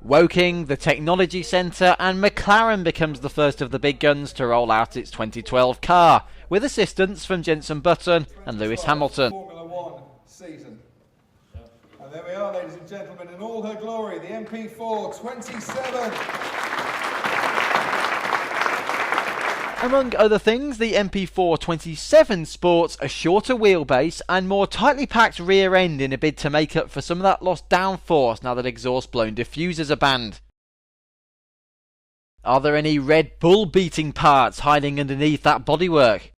Woking, the technology centre, and McLaren becomes the first of the big guns to roll out its 2012 car, with assistance from Jenson and Lewis Hamilton. Formula One season. And there we are, ladies and gentlemen, in all her glory, the MP4-27. Among other things, the MP4-27 sports a shorter wheelbase and more tightly packed rear end in a bid to make up for some of that lost downforce now that exhaust-blown diffusers are banned. Are there any Red Bull beating parts hiding underneath that bodywork?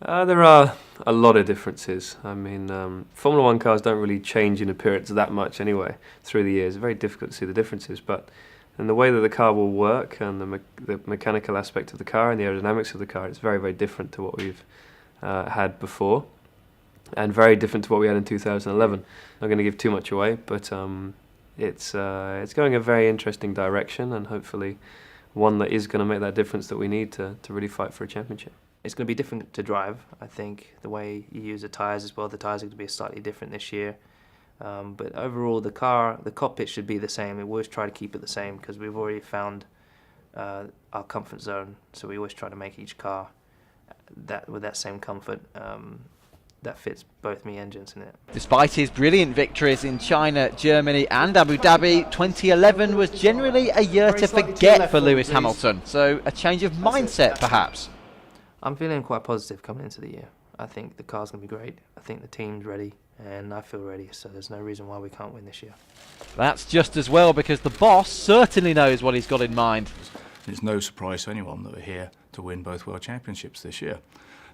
There are a lot of differences. I mean, Formula One cars don't really change in appearance that much anyway through the years. It's very difficult to see the differences, but in the way that the car will work and the mechanical aspect of the car and the aerodynamics of the car, it's very, very different to what we've had before, and very different to what we had in 2011. I'm not going to give too much away, but it's going a very interesting direction, and hopefully one that is going to make that difference that we need to really fight for a championship. It's going to be different to drive. I think the way you use the tyres as well, the tyres are going to be slightly different this year. But overall, the cockpit should be the same. We always try to keep it the same because we've already found our comfort zone. So we always try to make each car with that same comfort that fits both me and Jenson in it. Despite his brilliant victories in China, Germany and Abu Dhabi, 2011 was generally a year to forget for Lewis Hamilton. So a change of mindset, perhaps. I'm feeling quite positive coming into the year. I think the car's going to be great. I think the team's ready. And I feel ready, so there's no reason why we can't win this year. That's just as well, because the boss certainly knows what he's got in mind. It's no surprise to anyone that we're here to win both World Championships this year.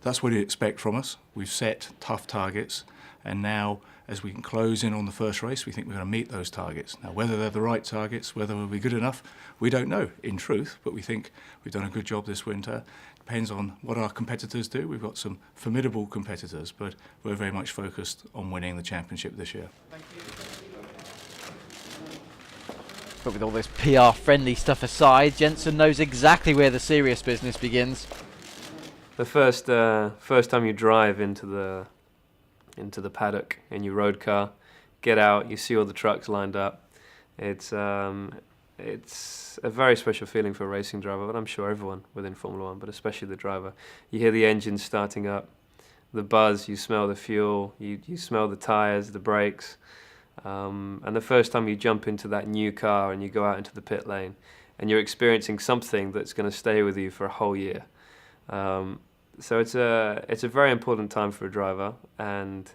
That's what you expect from us. We've set tough targets, and now as we can close in on the first race, we think we're going to meet those targets. Now, whether they're the right targets, whether we'll be good enough, we don't know, in truth, but we think we've done a good job this winter. Depends on what our competitors do. We've got some formidable competitors, but we're very much focused on winning the championship this year. Thank you. But with all this PR-friendly stuff aside, Jenson knows exactly where the serious business begins. The first time you drive into the paddock in your road car, get out, you see all the trucks lined up. It's a very special feeling for a racing driver, but I'm sure everyone within Formula One, but especially the driver. You hear the engine starting up, the buzz, you smell the fuel, you smell the tyres, the brakes, and the first time you jump into that new car and you go out into the pit lane and you're experiencing something that's going to stay with you for a whole year. So it's a very important time for a driver, and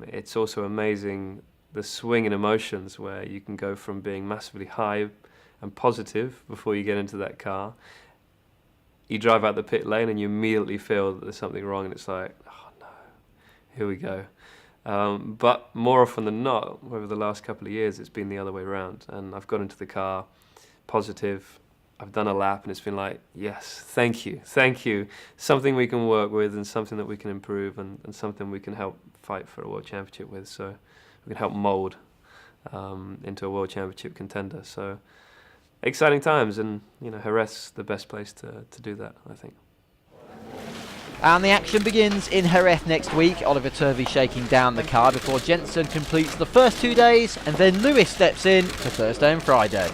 it's also amazing the swing in emotions where you can go from being massively high and positive before you get into that car. You drive out the pit lane and you immediately feel that there's something wrong, and it's like, oh no, here we go. But more often than not, over the last couple of years, it's been the other way around, and I've got into the car positive. I've done a lap and it's been like, yes, thank you, something we can work with and something that we can improve, and something we can help fight for a world championship with, so we can help mould into a world championship contender. So exciting times, and Jerez the best place to do that, I think. And the action begins in Jerez next week. Oliver Turvey shaking down the car before Jenson completes the first 2 days, and then Lewis steps in for Thursday and Friday.